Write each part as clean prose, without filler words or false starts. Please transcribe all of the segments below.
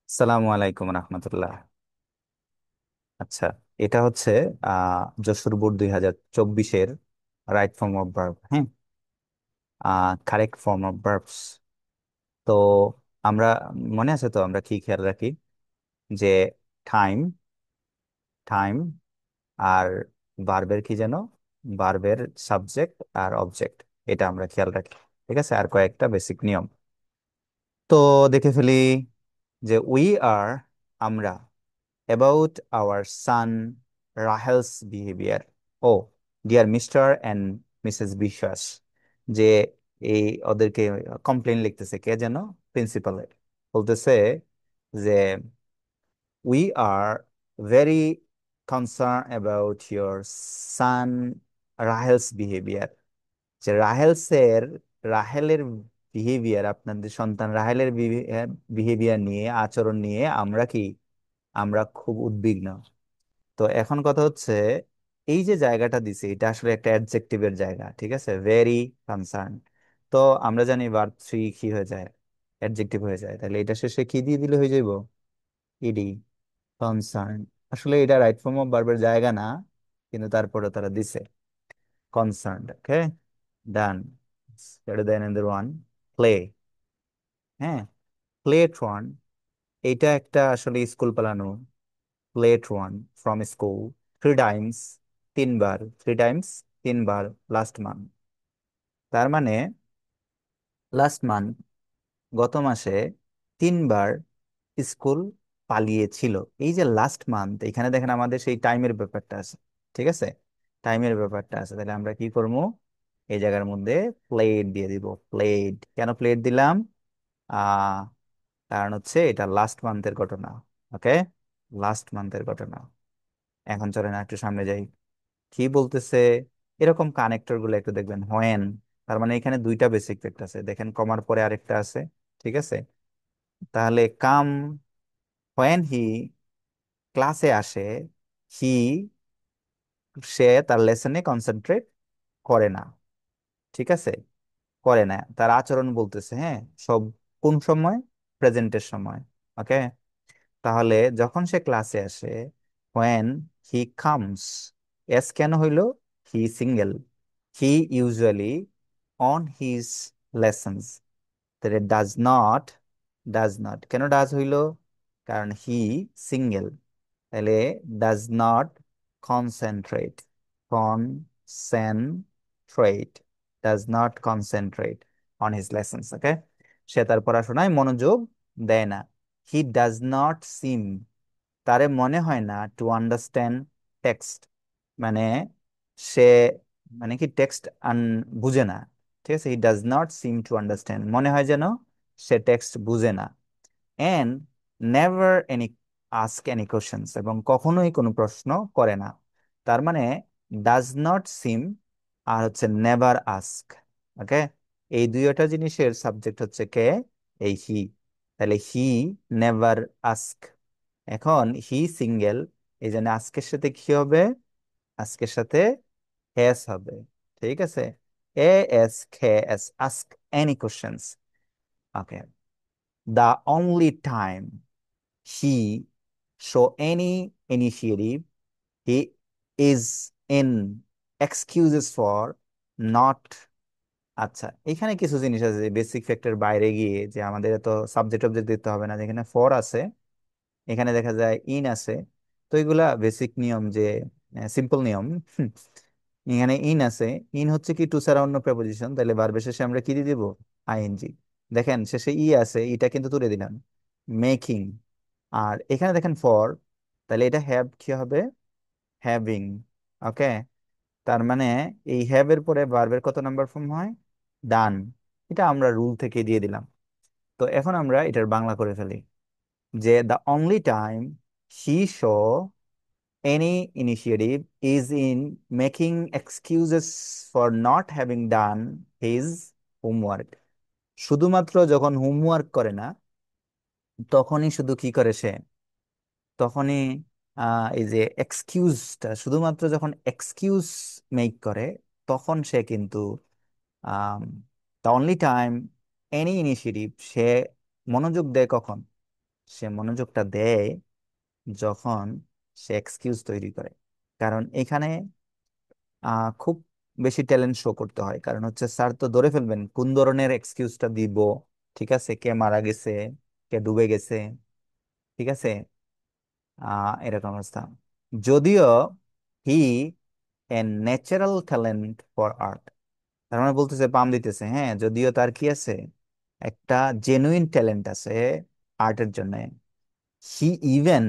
আসসালামু আলাইকুম রহমতুল্লাহ। আচ্ছা, এটা হচ্ছে যশোর বোর্ড 2024-এর রাইট ফর্ম অফ ভার্ব। হ্যাঁ, কারেক্ট ফর্ম অফ ভার্বস। তো আমরা মনে আছে তো আমরা কি খেয়াল রাখি যে টাইম টাইম আর ভার্বের কি যেন, ভার্বের সাবজেক্ট আর অবজেক্ট, এটা আমরা খেয়াল রাখি। ঠিক আছে, আর কয়েকটা বেসিক নিয়ম তো দেখে ফেলি। যে উই আর, আমরা, about our son Rahel's behavior. ও dear Mr and Mrs Biswas, যে এই ওদেরকে কমপ্লেন লিখতেছে কে যেন, প্রিন্সিপালের। বলতেছে যে we are very concern about your son Rahel's behaviour. যে রাহেলের বিহেভিয়ার, আপনাদের সন্তান রাহেলের বিহেভিয়ার নিয়ে, আচরণ নিয়ে আমরা খুব উদ্বিগ্ন। তো এখন কথা হচ্ছে, এই যে জায়গাটা দিছে এটা আসলে একটা অ্যাডজেক্টিভের জায়গা। ঠিক আছে, ভেরি কনসার্ন। তো আমরা জানি ভার্ব থ্রি কি হয়ে যায়, অ্যাডজেক্টিভ হয়ে যায়, তাহলে এটা শেষে কি দিয়ে দিলে হয়ে যাইব, ইডি। কনসার্ন আসলে এটা রাইট ফর্ম অফ ভার্বের জায়গা না, কিন্তু তারপরে তারা দিছে concern. Okay, done. Better then another one, play. হ্যাঁ, প্লেট ওয়ান, এইটা একটা আসলে স্কুল পালানো। Plate one from school three times, তিনবার। থ্রি টাইমস, তিনবার, লাস্ট মান্থ। তার মানে লাস্ট মান্থ, গত মাসে তিনবার স্কুল পালিয়েছিল। এই যে লাস্ট মান্থ, এখানে দেখেন আমাদের সেই টাইমের ব্যাপারটা আছে। ঠিক আছে, টাইমের ব্যাপারটা আছে, তাহলে আমরা কি করবো, এই জায়গার মধ্যে প্লেট দিয়ে দিব। প্লেট, কেন প্লেট দিলাম? আহ কারণ হচ্ছে এটা লাস্ট মান্থের ঘটনা। ওকে, লাস্ট মান্থের ঘটনা। এখন চলেন আর একটু সামনে যাই। কি বলতেছে, এরকম কানেক্টর গুলো একটু দেখবেন, হোয়েন। তার মানে এখানে দুইটা বেসিক ফ্যাক্ট আছে, দেখেন কমার পরে আরেকটা আছে। ঠিক আছে, তাহলে কাম, হোয়েন হি ক্লাসে আসে, হি সে তার লেসনে কনসেন্ট্রেট করে না। ঠিক আছে, করে না, তার আচরণ বলতেছে। হ্যাঁ, সব কোন সময়, প্রেজেন্টের সময়। ওকে, তাহলে যখন সে ক্লাসে আসে, when he comes, এস কেন হইল, he single, he usually on his lessons. তাহলে ডাজ নট কেন ডাজ হইল, কারণ হি সিঙ্গেল। তাহলে does not concentrate, concentrate, does not concentrate on his lessons. Okay, সে তার পড়াশোনায় মনোযোগ দেয় না। হি ডাজ নট সিম, তারে মনে হয় না, টু আন্ডারস্ট্যান্ড টেক্সট, মানে সে, মানে কি টেক্সট বুঝে না। ঠিক আছে, he does not seem to understand, মনে হয় যেন সে টেক্সট বুঝে না। And never any ask any questions, এবং কখনোই কোনো প্রশ্ন করে না। তার মানে ডাজ নট সিম আর হচ্ছে নেভার আস্ক। ওকে, এই দুইটা জিনিসের সাবজেক্ট হচ্ছে কে, এই হি। তাহলে হি নেভার আস্ক। এখন হি সিঙ্গেল, এই জন্য আজকের সাথে কি হবে, আজকের সাথে এস হবে। ঠিক আছে, এ এস খে S, ask any questions. Okay, the only time he show any initiative, he is in excuses for not। আচ্ছা, এখানে কিছু জিনিস আছে বেসিক ফ্যাক্টর বাইরে গিয়ে, যে আমাদের তো সাবজেক্ট অবজেক্ট দিতে হবে না, যেখানে ফর আছে, এখানে দেখা যায় ইন আছে। তো এগুলা বেসিক নিয়ম, যে সিম্পল নিয়ম। হুম, এখানে ইন আছে। ইন হচ্ছে কি টু ছাড়া অন্য প্রেপোজিশন, তাহলে ভার্বের শেষে আমরা কি দিয়ে দিব, আইএনজি। দেখেন শেষে ই আছে, ইটা কিন্তু তুলে দিলাম, মেকিং। আর এখানে দেখেন ফর, তাহলে এটা হ্যাভ কি হবে, হ্যাভিং। ওকে, তার মানে এই হ্যাভ এর পরে ভার্বের কত নাম্বার ফর্ম হয়, ডান। এটা আমরা রুল থেকে দিয়ে দিলাম। তো এখন আমরা এটার বাংলা করে ফেলি, যে the only time he show any initiative is in making excuses for not having done his homework। শুধুমাত্র যখন হোমওয়ার্ক করে না, তখনই শুধু কি করে সে, তখনই এই যে এক্সকিউজটা, শুধুমাত্র যখন এক্সকিউজ মেক করে, তখন সে কিন্তু the only time any initiative, সে মনোযোগ দেয় কখন, সে মনোযোগটা দেয় যখন সে এক্সকিউজ তৈরি করে। কারণ এখানে খুব বেশি ট্যালেন্ট শো করতে হয়, কারণ হচ্ছে স্যার তো ধরে ফেলবেন কোন ধরনের এক্সকিউজটা দিব। ঠিক আছে, কে মারা গেছে, কে ডুবে গেছে, ঠিক আছে, এরকম অবস্থা। যদিও he a natural talent for art, তার মানে বলতেছে, পাম দিতেছে, হ্যাঁ, যদিও তার কি আছে, একটা জেনুইন ট্যালেন্ট আছে আর্টের জন্য। হি even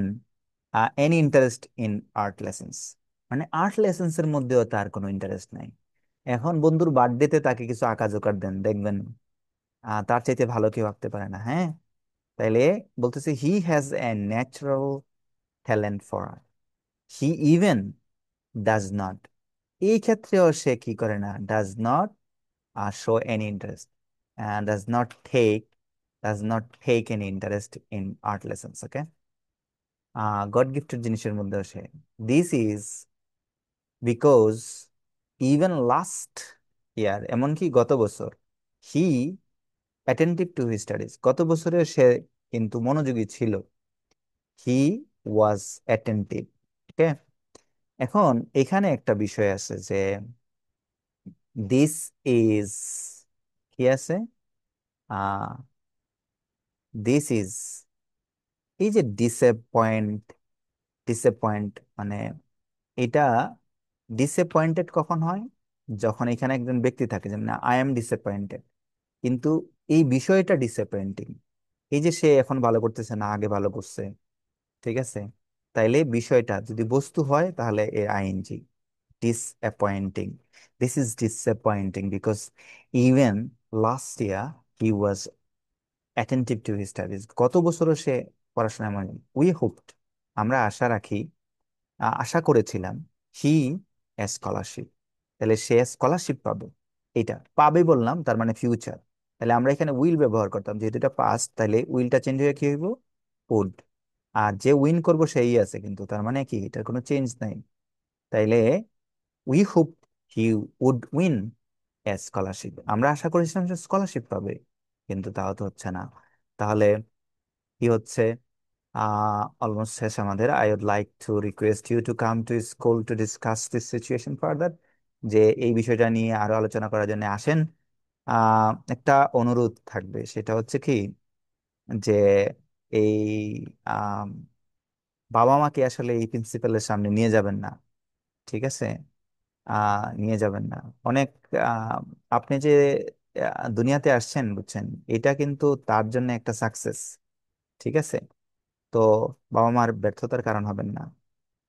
any interest in art lessons, মানে আর্ট লেসেন্স এর মধ্যেও তার কোনো ইন্টারেস্ট নাই। এখন বন্ধুর বার্থডেতে তাকে কিছু আঁকা জোকার দেন, দেখবেন তার চাইতে ভালো কেউ আঁকতে পারে না, হ্যাঁ। তাইলে বলতেছে he has a natural talent for art, he even does not, এই ক্ষেত্রেও সে কি করে না, does not show any interest, does not take does not take any interest in art lessons, okay. God gifted জিনিসের মধ্যে আসে। This is because even last year, এমনকি গত বছর, he attentive to his studies, গত বছরে সে কিন্তু মনোযোগী ছিল। He was attentive, okay. এখন এখানে একটা বিষয় আছে যে দিস ইজ, কি আছে, দিস ইজ, এই যে ডিসঅ্যাপয়েন্ট, ডিসঅ্যাপয়েন্ট মানে এটা ডিসঅ্যাপয়েন্টেড কখন হয়, যখন এখানে একজন ব্যক্তি থাকে, যেমন আই এম ডিসঅ্যাপয়েন্টেড, কিন্তু এই বিষয়টা ডিসঅ্যাপয়েন্টিং। এই যে সে এখন ভালো করতেছে না, আগে ভালো করছে, ঠিক আছে, তাইলে বিষয়টা যদি বস্তু হয় তাহলে এর ING, disappointing. This is disappointing because even last year he was attentive to his studies. গত বছরও সে পড়াশোনায় মনোযোগী। We hoped, আমরা আশা রাখি, আশা করেছিলাম, হি এ স্কলারশিপ, তাহলে সে স্কলারশিপ পাবে। এটা পাবে বললাম, তার মানে ফিউচার, তাহলে আমরা এখানে উইল ব্যবহার করতাম, যেহেতু এটা পাস্ট, তাহলে উইলটা চেঞ্জ হয়ে কি হইব, উড। আর যে উইন করবো সেই আছে, কিন্তু তার মানে কি, এটার কোনো চেঞ্জ নাই। তাইলে we hope he would win a scholarship, আমরা আশা করেছিলাম যে স্কলারশিপ পাবে, কিন্তু তাও তো হচ্ছে না। তাহলে কি হচ্ছে, অলমোস্ট শেষ আমাদের। I would like to request you to come to school to discuss this situation further, যে এই বিষয়টা নিয়ে আরো আলোচনা করার জন্য আসেন। একটা অনুরোধ থাকবে, সেটা হচ্ছে কি, যে এই আম, বাবা মাকে আসলে এই প্রিন্সিপালের সামনে নিয়ে যাবেন না, ঠিক আছে, নিয়ে যাবেন না। অনেক আহ, আপনি যে দুনিয়াতে আসছেন, বুঝছেন, এটা কিন্তু তার জন্য একটা সাকসেস, ঠিক আছে। তো বাবা মার ব্যর্থতার কারণ হবেন না,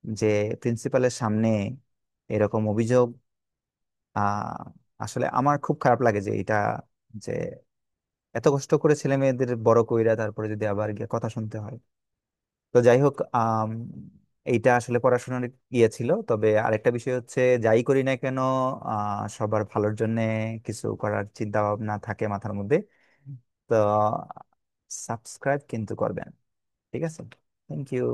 যে প্রিন্সিপালের সামনে এরকম অভিযোগ। আহ আসলে আমার খুব খারাপ লাগে যে এটা, যে এত কষ্ট করে ছেলে মেয়েদের বড় কইরা তারপরে যদি আবার গিয়ে কথা শুনতে হয়। তো যাই হোক, এইটা আসলে পড়াশোনার ইয়ে ছিল। তবে আরেকটা বিষয় হচ্ছে, যাই করি না কেন, সবার ভালোর জন্য কিছু করার চিন্তা ভাবনা থাকে মাথার মধ্যে। তো সাবস্ক্রাইব কিন্তু করবেন, ঠিক আছে। Thank you.